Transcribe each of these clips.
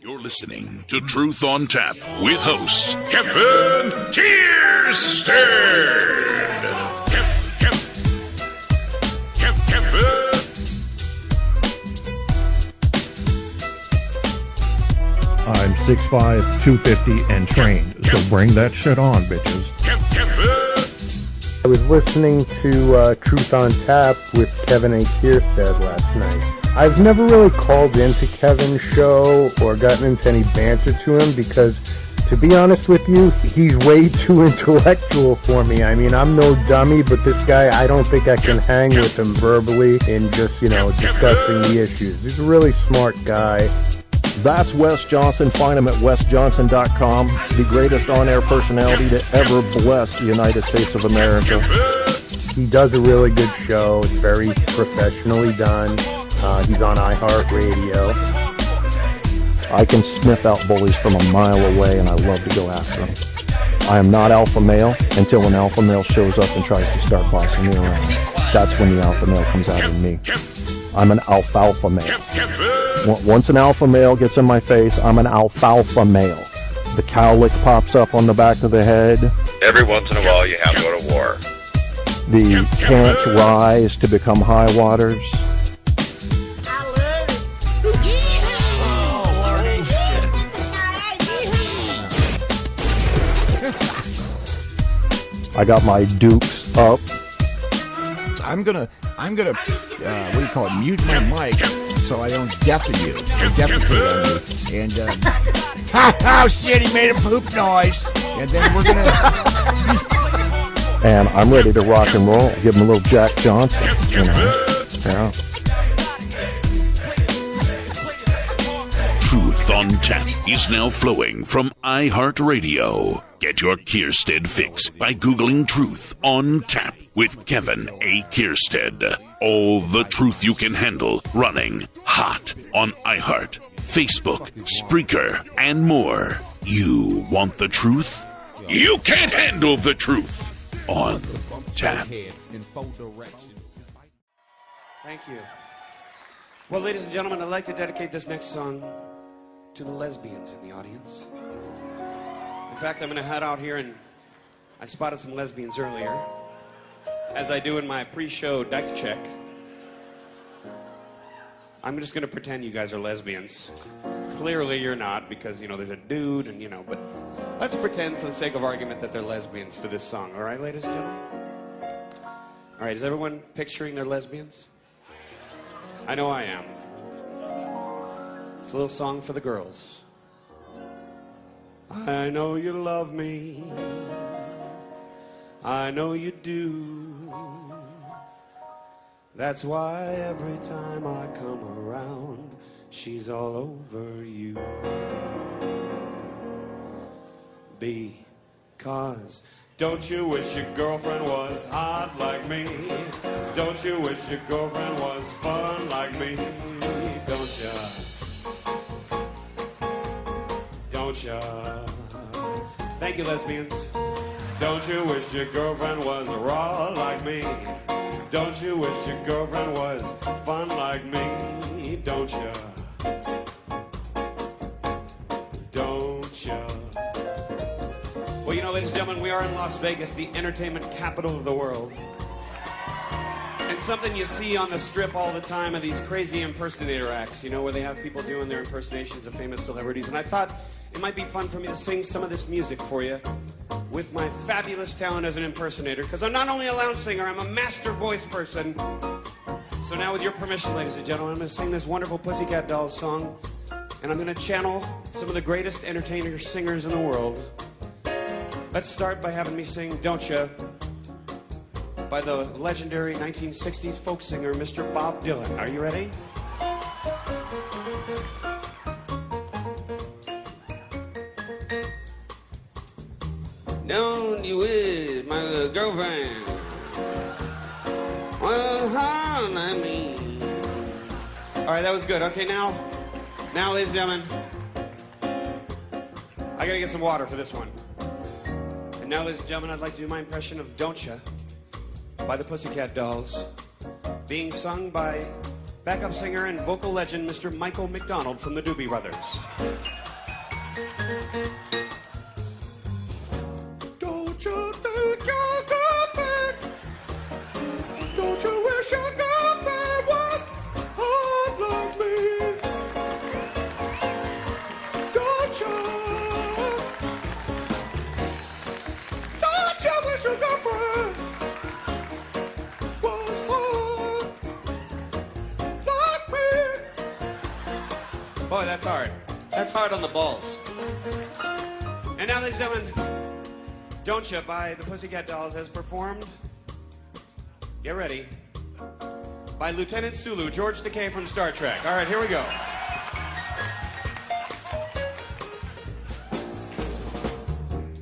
You're listening to Truth on Tap with host Kevin Kierstead. Kevin. I'm 6'5", 250, and trained, so bring that shit on, bitches. I was listening to Truth on Tap with Kevin A. Kierstead last night. I've never really called into Kevin's show or gotten into any banter to him because, to be honest with you, he's way too intellectual for me. I mean, I'm no dummy, but this guy, I don't think I can hang with him verbally in just, discussing the issues. He's a really smart guy. That's Wes Johnson. Find him at wesjohnson.com. The greatest on-air personality to ever bless the United States of America. He does a really good show. It's very professionally done. He's on iHeartRadio. I can sniff out bullies from a mile away, and I love to go after them. I am not alpha male until an alpha male shows up and tries to start bossing me around. That's when the alpha male comes out in me. I'm an alfalfa male. Once an alpha male gets in my face, I'm an alfalfa male. The cowlick pops up on the back of the head. Every once in a while, you have to go to war. The pants rise to become high waters. I got my dukes up. I'm gonna, what do you call it, mute my mic so I don't deafen you, or defecate on you. And, oh shit, he made a poop noise. And then we're gonna... And I'm ready to rock and roll. Give him a little Jack Johnson, Yeah. Truth on Tap is now flowing from iHeartRadio. Get your Kierstead fix by Googling Truth on Tap with Kevin A. Kierstead. All the truth you can handle running hot on iHeart, Facebook, Spreaker, and more. You want the truth? You can't handle the truth on Tap. Thank you. Well, ladies and gentlemen, I'd like to dedicate this next song to the lesbians in the audience. In fact, I'm going to head out here, and I spotted some lesbians earlier, as I do in my pre-show dyke check. I'm just going to pretend you guys are lesbians. Clearly you're not, because, there's a dude, and, but let's pretend for the sake of argument that they're lesbians for this song. All right, ladies and gentlemen? All right, is everyone picturing they're lesbians? I know I am. It's a little song for the girls. I know you love me. I know you do. That's why every time I come around, she's all over you. Because don't you wish your girlfriend was hot like me? Don't you wish your girlfriend was fun like me? Don't ya? Don't ya? Thank you, lesbians. Don't you wish your girlfriend was raw like me? Don't you wish your girlfriend was fun like me? Don't ya? Don't ya? Well, ladies and gentlemen, we are in Las Vegas, the entertainment capital of the world. And something you see on the strip all the time are these crazy impersonator acts, where they have people doing their impersonations of famous celebrities. And I thought it might be fun for me to sing some of this music for you with my fabulous talent as an impersonator, because I'm not only a lounge singer, I'm a master voice person. So now, with your permission, ladies and gentlemen, I'm going to sing this wonderful Pussycat Dolls song, and I'm going to channel some of the greatest entertainer singers in the world. Let's start by having me sing Don't Ya by the legendary 1960s folk singer, Mr. Bob Dylan. Are you ready? Don't you wish my girlfriend was hot like me? All right, that was good. Okay, now, ladies and gentlemen, I gotta get some water for this one. And now, ladies and gentlemen, I'd like to do my impression of Don't Ya by the Pussycat Dolls, being sung by backup singer and vocal legend, Mr. Michael McDonald from the Doobie Brothers. Don't you think your girlfriend? Don't you wish your girlfriend was hot like me? Don't you wish your girlfriend was hot like me? Boy, that's hard. That's hard on the balls. And now, ladies and gentlemen, Don't Ya by the Pussycat Dolls has performed, get ready, by Lieutenant Sulu, George Takei from Star Trek. All right, here we go.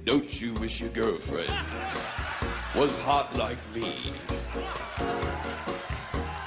Don't you wish your girlfriend was hot like me?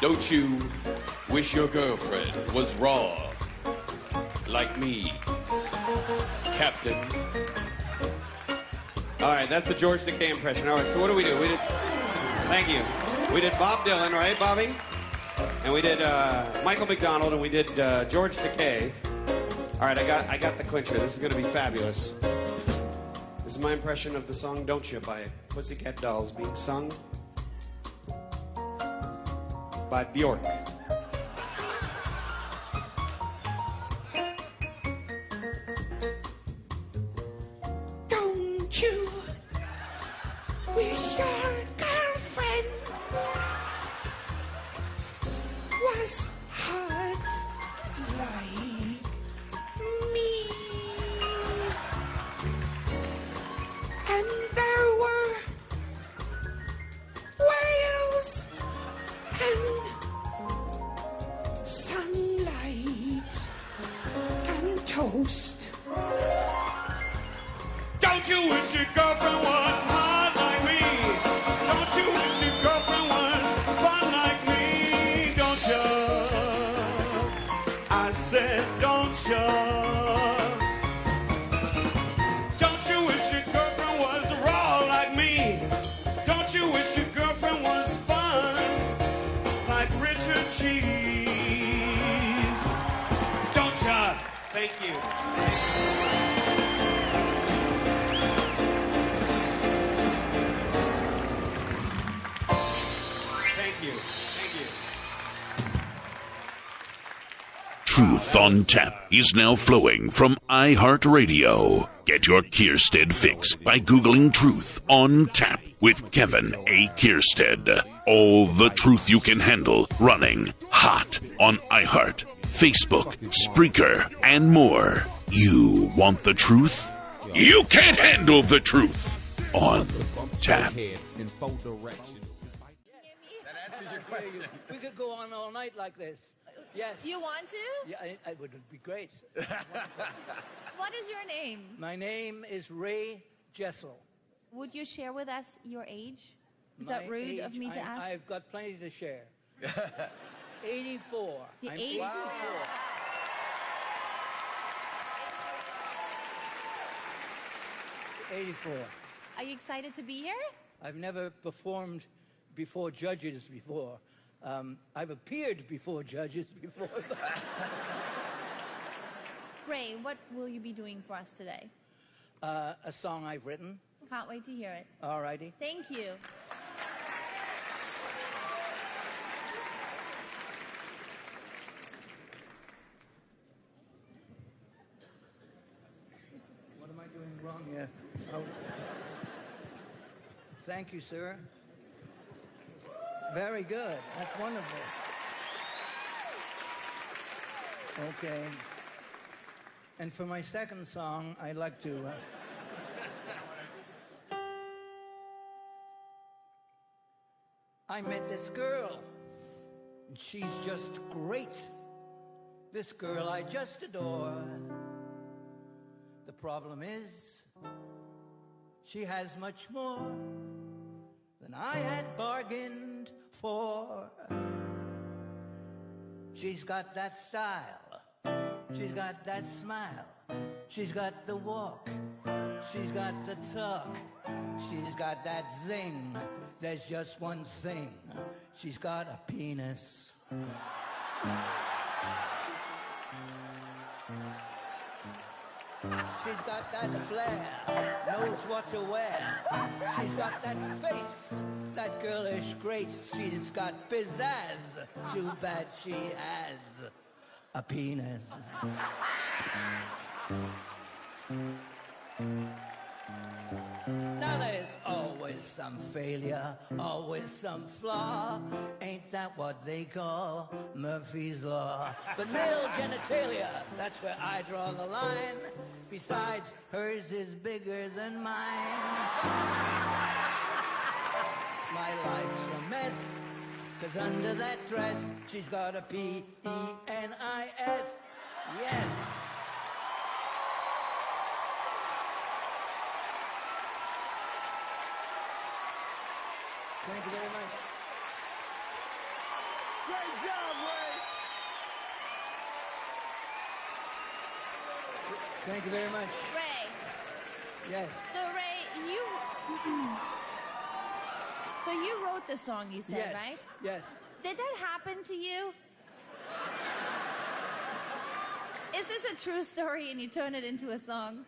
Don't you wish your girlfriend was raw like me, Captain? All right, that's the George Takei impression. All right, so what do? We did, thank you. We did Bob Dylan, right, Bobby? And we did Michael McDonald, and we did George Takei. All right, I got the clincher. This is going to be fabulous. This is my impression of the song Don't Ya by Pussycat Dolls being sung by Bjork. Don't you wish your girlfriend was hot like me? And there were whales and sunlight and toast. Don't you wish your girlfriend was hot like me? Don't you wish your girlfriend was fun like me? Don't you? I said, don't you? Don't you wish your girlfriend was raw like me? Don't you wish your girlfriend was fun like Richard Cheese? Don't ya? Thank you. Thank you. Thank you. Truth on Tap is now flowing from iHeartRadio. Get your Kierstead fix by Googling Truth on Tap with Kevin A. Kierstead. All the truth you can handle running hot on iHeart, Facebook, Spreaker, and more. You want the truth? You can't handle the truth on Tap. We could go on all night like this. Yes. You want to? Yeah, it would be great. What is your name? My name is Ray Jessel. Would you share with us your age? Is My that rude of age, me to ask? I've got plenty to share. 84. You're I'm 84. 84. Are you excited to be here? I've never performed before judges before. I've appeared before judges before. Ray, what will you be doing for us today? A song I've written. Can't wait to hear it. All righty. Thank you. What am I doing wrong here? Oh. Thank you, sir. Very good. That's wonderful. Okay. And for my second song, I'd like to... I met this girl, and she's just great. This girl I just adore. The problem is, she has much more than I had bargained for. She's got that style, she's got that smile, she's got the walk, she's got the talk, she's got that zing. There's just one thing, she's got a penis. She's got that flair, knows what to wear. She's got that face, that girlish grace. She's got pizzazz, too bad she has a penis. Now there's always some failure, always some flaw. Ain't that what they call Murphy's Law? But male genitalia, that's where I draw the line. Besides, hers is bigger than mine. My life's a mess, 'cause under that dress, she's got a P-E-N-I-S. Yes. Thank you very much. Great job, Ray. Thank you very much. Ray. Yes. So Ray, you wrote the song, you said, Yes. right? Yes. Did that happen to you? Is this a true story and you turn it into a song?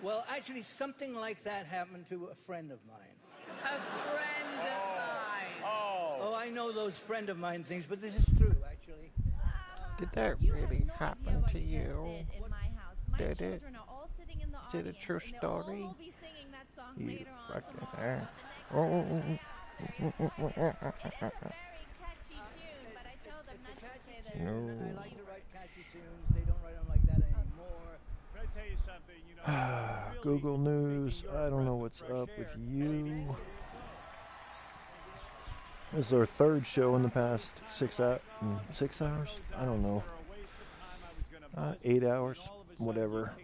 Well, actually, something like that happened to a friend of mine. A friend of mine. Oh, I know those friend of mine things, but this is true, actually. Did that You really have no happen idea what to you just you? did in my house. My Did it? children are all sitting in the Is it a audience, true and they'll story? all be singing that song You later on fucking tomorrow. ass. It's a very catchy tune, but I tell them not to say that. No. I like to write catchy tunes. They don't write them like that anymore. Can I tell you something? You know, really Google News. taking your I don't know breath what's of fresh up with air. you. This is our third show in the past 6 hours? I don't know. 8 hours? Whatever.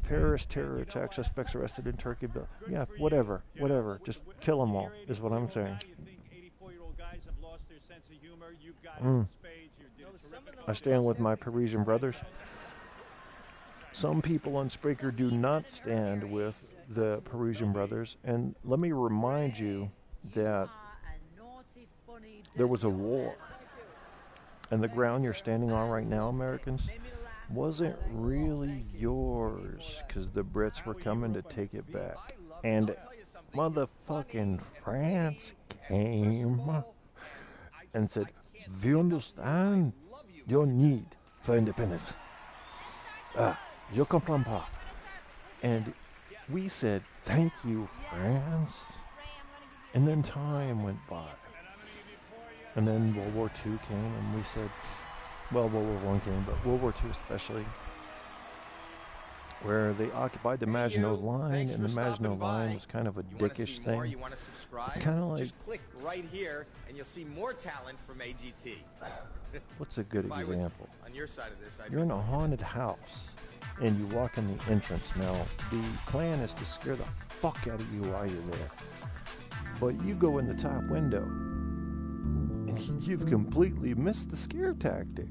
Paris terror attack suspects arrested in Turkey. Yeah, whatever. Just kill them all, is what I'm saying. I stand with my Parisian brothers. Some people on Spreaker do not stand with the Parisian brothers. And let me remind you that there was a war. And the ground you're standing on right now, Americans, wasn't really yours, because the Brits were coming to take it back. And motherfucking France came and said, "We understand your need for independence. Je comprends pas." And we said, "Thank you, France." And then time went by. And then World War II came, and we said, well, World War I came, but World War II especially, where they occupied the Maginot Line, and the Maginot Line was kind of a dickish thing. You want to subscribe? It's kind of like... Just click right here, and you'll see more talent from AGT. What's a good If I was example? on your side of this, I'd You're in a haunted house, and you walk in the entrance. Now, the plan is to scare the fuck out of you while you're there. But you go in the top window, and you've completely missed the scare tactic.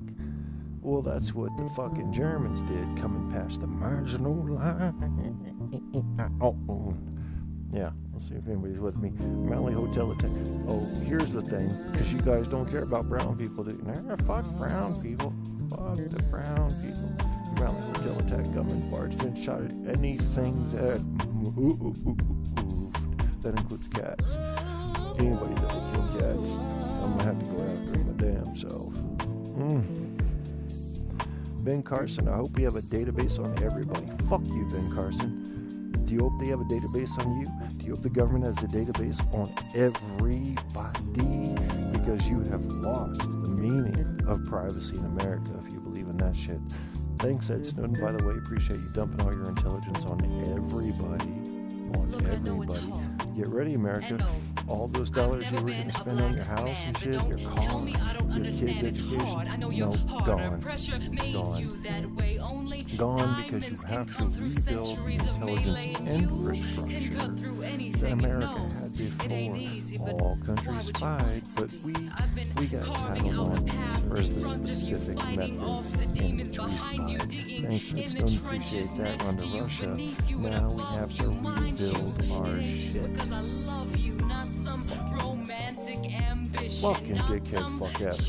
Well, that's what the fucking Germans did, coming past the marginal line. Yeah, let's see if anybody's with me. Manly Hotel attack. Oh, here's the thing, because you guys don't care about brown people, do you? Nah, fuck brown people. Fuck the brown people. Manly Hotel attack coming, barged in, shot at anything that moved. That includes cats. Anybody that will kill cats, I'm gonna have to go after them my damn self. Ben Carson, I hope we have a database on everybody. Fuck you, Ben Carson. Do you hope they have a database on you? Do you hope the government has a database on everybody? Because you have lost the meaning of privacy in America if you believe in that shit. Thanks, Ed Snowden, by the way. Appreciate you dumping all your intelligence on everybody. Everybody. Get ready, America. All those dollars you were going to spend on your house and shit, your car, your kids' education, no, gone. Gone because you have to rebuild the intelligence infrastructure that America had before. All countries spied, but we got title on as far as the specific methods in which we spied. Thanks, Ed Stone, appreciate that. Run to Russia. Now we have to rebuild our shit. Fucking dickhead, fuck out.